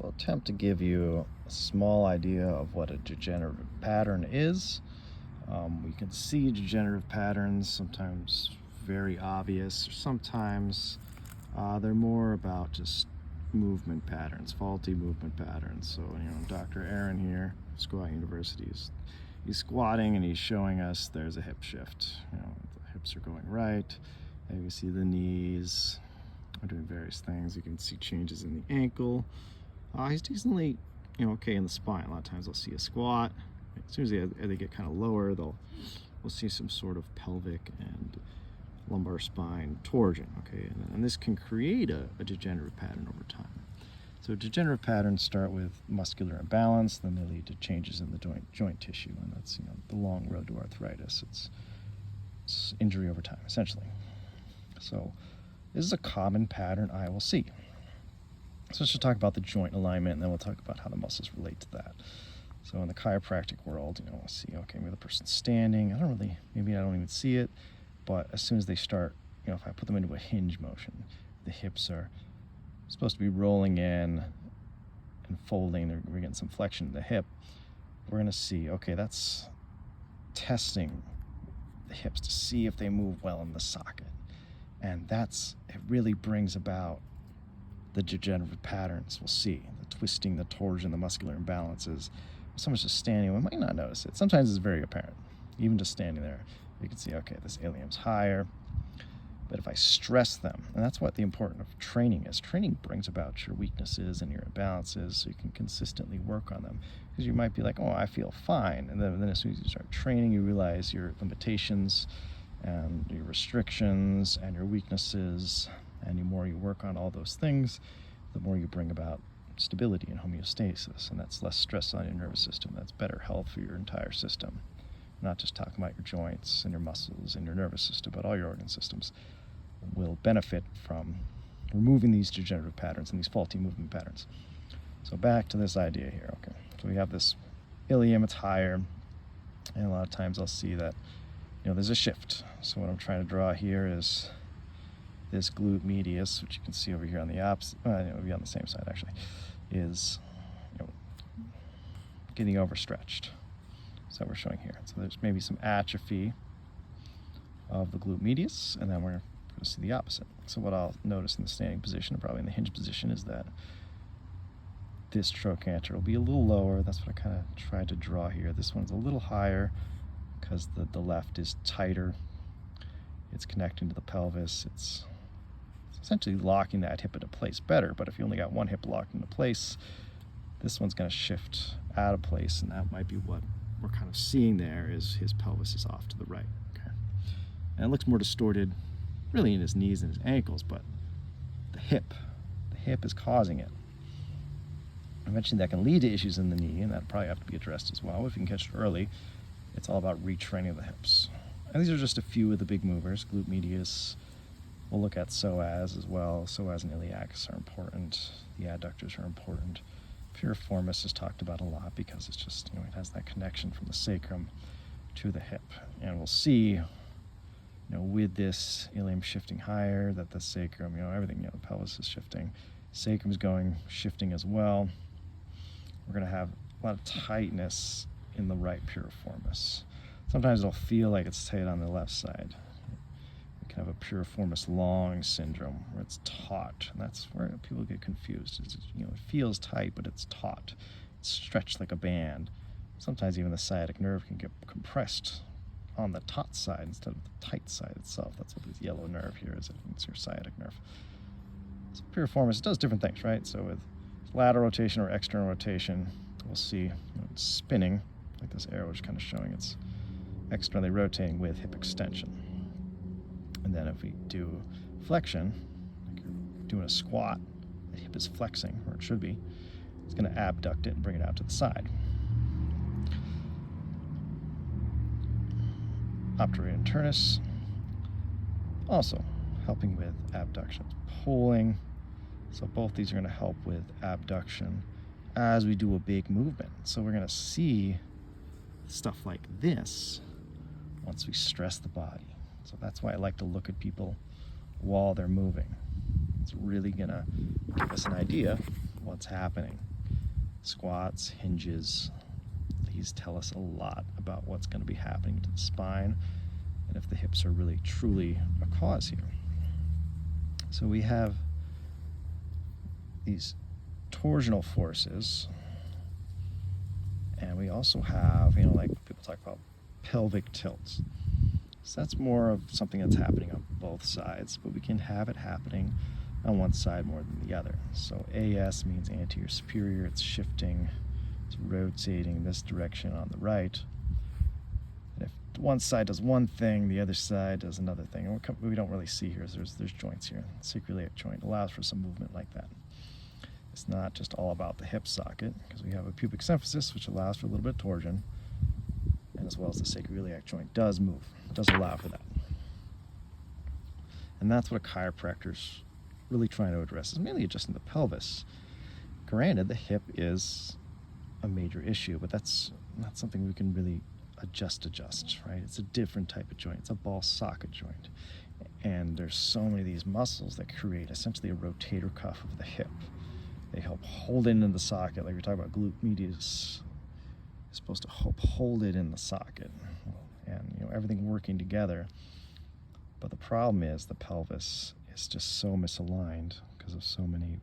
We'll attempt to give you a small idea of what a degenerative pattern is. We can see degenerative patterns, sometimes very obvious, or sometimes they're more about just movement patterns, faulty movement patterns. So, Dr. Aaron here, Squat University, he's squatting and he's showing us there's a hip shift. The hips are going right. And you can see the knees are doing various things. You can see changes in the ankle. He's decently, okay in the spine. A lot of times I'll see a squat. As soon as they get kind of lower, we'll see some sort of pelvic and lumbar spine torsion, okay? And this can create a degenerative pattern over time. So degenerative patterns start with muscular imbalance, then they lead to changes in the joint tissue, and that's the long road to arthritis. It's injury over time, essentially. So this is a common pattern I will see. So let's just talk about the joint alignment, and then we'll talk about how the muscles relate to that. So in the chiropractic world, we'll see, okay, maybe the person's standing. Maybe I don't even see it, but as soon as they start, if I put them into a hinge motion, the hips are supposed to be rolling in and folding. We're getting some flexion in the hip. We're going to see, okay, that's testing the hips to see if they move well in the socket. And it really brings about the degenerative patterns. We'll see the twisting, the torsion, the muscular imbalances. If someone's just standing, we might not notice it. Sometimes it's very apparent. Even just standing there, you can see, okay, this ilium's higher. But if I stress them, and that's what the importance of training is. Training brings about your weaknesses and your imbalances so you can consistently work on them. Because you might be like, oh, I feel fine. And then as soon as you start training, you realize your limitations and your restrictions and your weaknesses. And the more you work on all those things, the more you bring about stability and homeostasis. And that's less stress on your nervous system. That's better health for your entire system. Not just talking about your joints and your muscles and your nervous system, but all your organ systems will benefit from removing these degenerative patterns and these faulty movement patterns. So back to this idea here, okay. So we have this ilium, it's higher, and a lot of times I'll see that, there's a shift. So what I'm trying to draw here is this glute medius, which you can see over here on the opposite, it'll be on the same side actually, is getting overstretched. So we're showing here. So there's maybe some atrophy of the glute medius, and then we're going to see the opposite. So what I'll notice in the standing position, and probably in the hinge position, is that this trochanter will be a little lower. That's what I kind of tried to draw here. This one's a little higher because the left is tighter. It's connecting to the pelvis. It's essentially locking that hip into place better, but if you only got one hip locked into place, this one's going to shift out of place, and that might be what we're kind of seeing there is his pelvis is off to the right. Okay, and it looks more distorted really in his knees and his ankles, but the hip is causing it. Eventually that can lead to issues in the knee, and that probably have to be addressed as well. If you can catch it early, it's all about retraining the hips. And these are just a few of the big movers. Glute medius. We'll look at psoas as well. Psoas and iliacus are important. The adductors are important. Piriformis is talked about a lot because it's just, it has that connection from the sacrum to the hip. And we'll see, with this ilium shifting higher, that the sacrum, everything, the pelvis is shifting. Sacrum is shifting as well. We're going to have a lot of tightness in the right piriformis. Sometimes it'll feel like it's tight on the left side. We can have a piriformis long syndrome where it's taut, and that's where people get confused. It feels tight, but it's taut. It's stretched like a band. Sometimes even the sciatic nerve can get compressed on the taut side instead of the tight side itself. That's what this yellow nerve here is. It's your sciatic nerve. So piriformis does different things, right? So with lateral rotation or external rotation, we'll see it's spinning, like this arrow is kind of showing it's externally rotating with hip extension. And then if we do flexion, like you're doing a squat, the hip is flexing, or it should be. It's going to abduct it and bring it out to the side. Obturator internus, also helping with abduction, pulling. So both these are going to help with abduction as we do a big movement. So we're going to see stuff like this once we stress the body. So that's why I like to look at people while they're moving. It's really going to give us an idea of what's happening. Squats, hinges, these tell us a lot about what's going to be happening to the spine and if the hips are really truly a cause here. So we have these torsional forces, and we also have, like people talk about pelvic tilts. So that's more of something that's happening on both sides, but we can have it happening on one side more than the other. So AS means anterior superior, it's shifting, it's rotating this direction on the right. And if one side does one thing, the other side does another thing. And what we don't really see here is there's joints here. The sacroiliac joint allows for some movement like that. It's not just all about the hip socket, because we have a pubic symphysis, which allows for a little bit of torsion, and as well as the sacroiliac joint does move, does allow for that. And that's what a chiropractor's really trying to address, is mainly adjusting the pelvis. Granted, the hip is a major issue, but that's not something we can really adjust, right? It's a different type of joint. It's a ball socket joint. And there's so many of these muscles that create essentially a rotator cuff of the hip. They help hold it in the socket, like we talk about glute medius. It's supposed to help hold it in the socket, and everything working together. But the problem is the pelvis is just so misaligned because of so many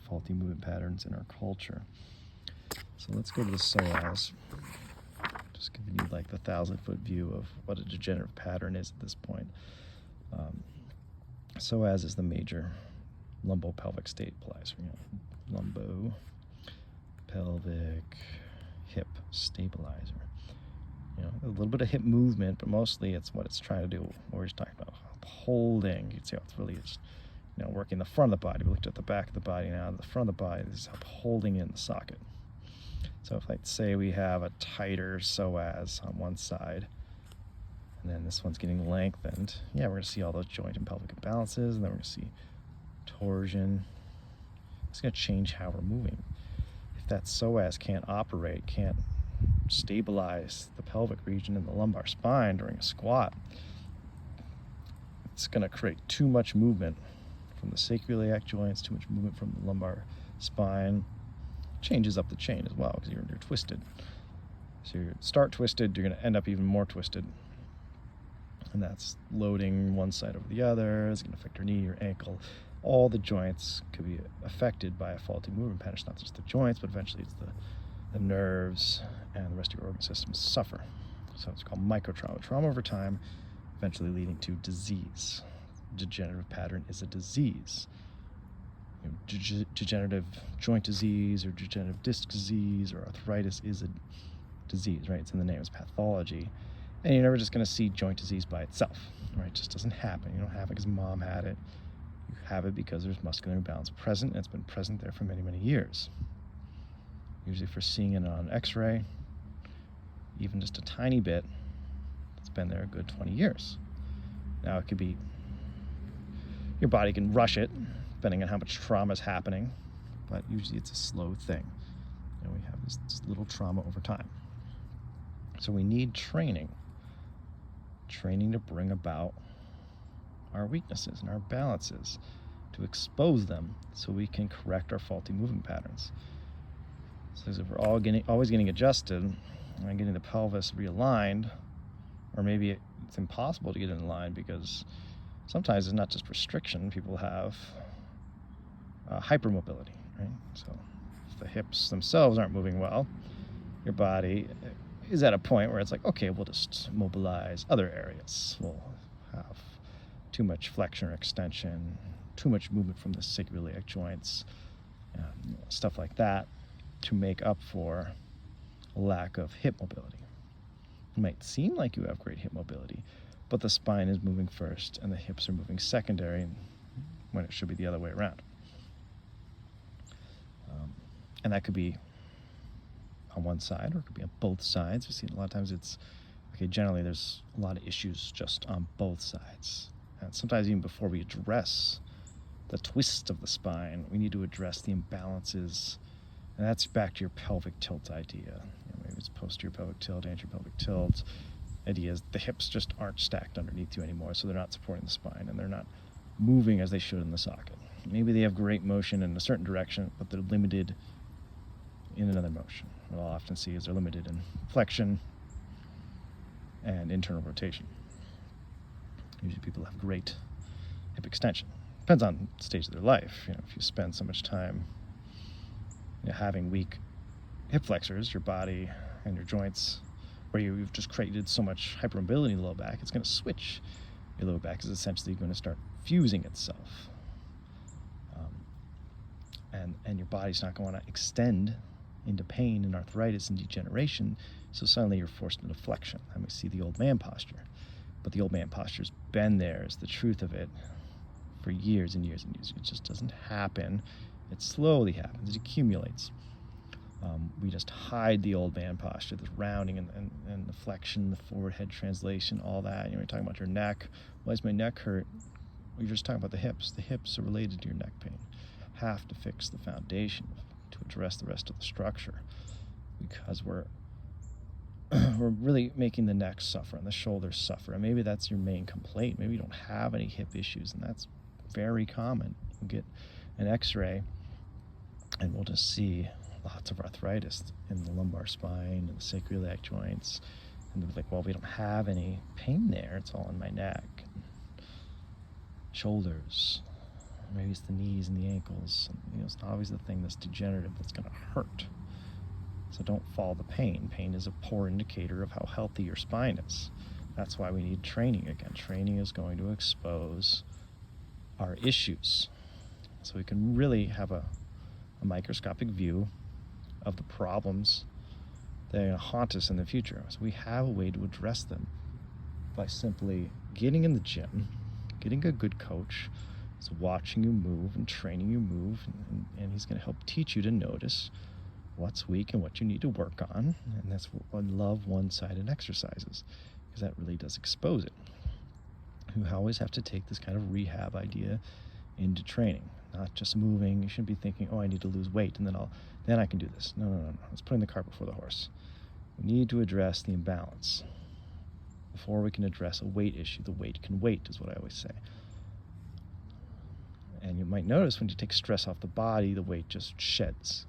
faulty movement patterns in our culture. So let's go to the psoas. Just giving you like the 1,000-foot view of what a degenerative pattern is at this point. Psoas is the major lumbo-pelvic stabilizer. Lumbo, pelvic, hip stabilizer. A little bit of hip movement, but mostly it's what it's trying to do. What we're just talking about holding. You can see how it's really just, working the front of the body. We looked at the back of the body now. The front of the body is holding in the socket. So if, say, we have a tighter psoas on one side, and then this one's getting lengthened, we're going to see all those joint and pelvic imbalances, and then we're going to see torsion. It's going to change how we're moving. If that psoas can't operate, can't stabilize the pelvic region in the lumbar spine during a squat, it's going to create too much movement from the sacroiliac joints, too much movement from the lumbar spine. Changes up the chain as well, because you're twisted. So you start twisted, you're going to end up even more twisted. And that's loading one side over the other. It's going to affect your knee, your ankle. All the joints could be affected by a faulty movement pattern. It's not just the joints, but eventually it's the nerves and the rest of your organ systems suffer. So it's called microtrauma. Trauma over time, eventually leading to disease. Degenerative pattern is a disease. Degenerative joint disease or degenerative disc disease or arthritis is a disease, right? It's in the name, it's pathology. And you're never just going to see joint disease by itself, right? It just doesn't happen. You don't have it because mom had it. You have it because there's muscular imbalance present, and it's been present there for many, many years. Usually for seeing it on x-ray, even just a tiny bit, it's been there a good 20 years. Now it could be, your body can rush it, depending on how much trauma is happening, but usually it's a slow thing. We have this little trauma over time. So we need training to bring about our weaknesses and our balances, to expose them so we can correct our faulty movement patterns. So if we're always getting adjusted and getting the pelvis realigned, or maybe it's impossible to get it in line because sometimes it's not just restriction. People have hypermobility, right? So if the hips themselves aren't moving well, your body is at a point where it's like, okay, we'll just mobilize other areas. We'll have too much flexion or extension, too much movement from the sacroiliac joints, stuff like that, to make up for a lack of hip mobility. It might seem like you have great hip mobility, but the spine is moving first and the hips are moving secondary when it should be the other way around. And that could be on one side or it could be on both sides. We see a lot of times generally there's a lot of issues just on both sides. And sometimes even before we address the twist of the spine, we need to address the imbalances. And that's back to your pelvic tilt idea. Maybe it's posterior pelvic tilt, anterior pelvic tilt. Idea is the hips just aren't stacked underneath you anymore, so they're not supporting the spine and they're not moving as they should in the socket. Maybe they have great motion in a certain direction, but they're limited in another motion. What I'll often see is they're limited in flexion and internal rotation. Usually people have great hip extension. Depends on the stage of their life. If you spend so much time having weak hip flexors, your body and your joints, where you've just created so much hypermobility in the low back, it's going to switch. Your low back is essentially going to start fusing itself. And your body's not going to extend into pain and arthritis and degeneration, so suddenly you're forced into flexion. And we see the old man posture. But the old man posture's been there, is the truth of it, for years and years and years. It just doesn't happen. It slowly happens. It accumulates. We just hide the old man posture, the rounding and the flexion, the forward head translation, all that. You're talking about your neck. Why does my neck hurt? Well, you're just talking about the hips. The hips are related to your neck pain. Have to fix the foundation to address the rest of the structure, because we're really making the neck suffer and the shoulders suffer. And maybe that's your main complaint. Maybe you don't have any hip issues, and that's very common. We'll get an x-ray and we'll just see lots of arthritis in the lumbar spine and the sacroiliac joints, and they're like, well, we don't have any pain there, it's all in my neck, shoulders. Maybe it's the knees and the ankles. It's not always the thing that's degenerative that's going to hurt. So don't follow the pain. Pain is a poor indicator of how healthy your spine is. That's why we need training again. Training is going to expose our issues, so we can really have a microscopic view of the problems that are going to haunt us in the future. So we have a way to address them by simply getting in the gym, getting a good coach, so watching you move and training you move, and he's going to help teach you to notice what's weak and what you need to work on. And that's what I love one-sided exercises, because that really does expose it. You always have to take this kind of rehab idea into training, not just moving. You shouldn't be thinking, oh, I need to lose weight and then I can do this. No. Let's put in the cart before the horse. We need to address the imbalance before we can address a weight issue. The weight can wait, is what I always say. And you might notice when you take stress off the body, the weight just sheds.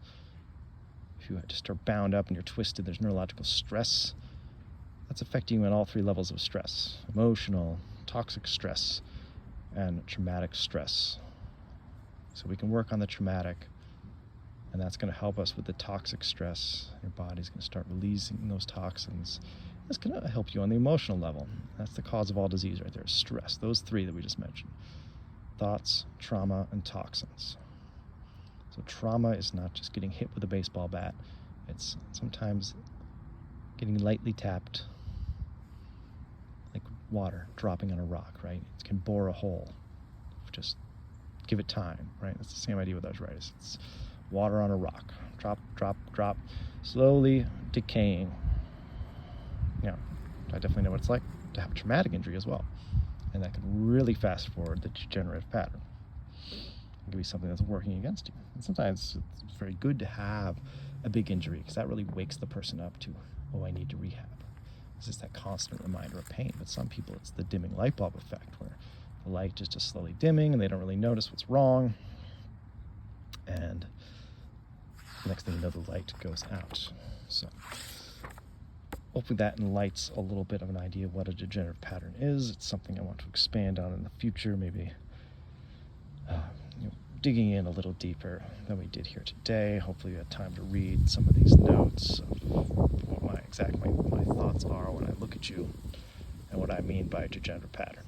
If you just are bound up and you're twisted, there's neurological stress. That's affecting you on all three levels of stress: emotional, toxic stress, and traumatic stress. So we can work on the traumatic, and that's going to help us with the toxic stress. Your body's going to start releasing those toxins. That's going to help you on the emotional level. That's the cause of all disease right there: stress. Those three that we just mentioned: thoughts, trauma, and toxins. So trauma is not just getting hit with a baseball bat. It's sometimes getting lightly tapped, like water dropping on a rock, right? It can bore a hole. Just give it time, right? That's the same idea with arthritis. It's water on a rock. Drop, drop, drop, slowly decaying. I definitely know what it's like to have a traumatic injury as well. And that can really fast forward the degenerative pattern. It could be something that's working against you. And sometimes it's very good to have a big injury, because that really wakes the person up to, oh, I need to rehab. It's just that constant reminder of pain. But some people, it's the dimming light bulb effect, where the light is just slowly dimming and they don't really notice what's wrong. And the next thing you know, the light goes out. So hopefully that enlightens a little bit of an idea of what a degenerative pattern is. It's something I want to expand on in the future, maybe digging in a little deeper than we did here today. Hopefully you had time to read some of these notes of what my thoughts are when I look at you and what I mean by a degenerative pattern.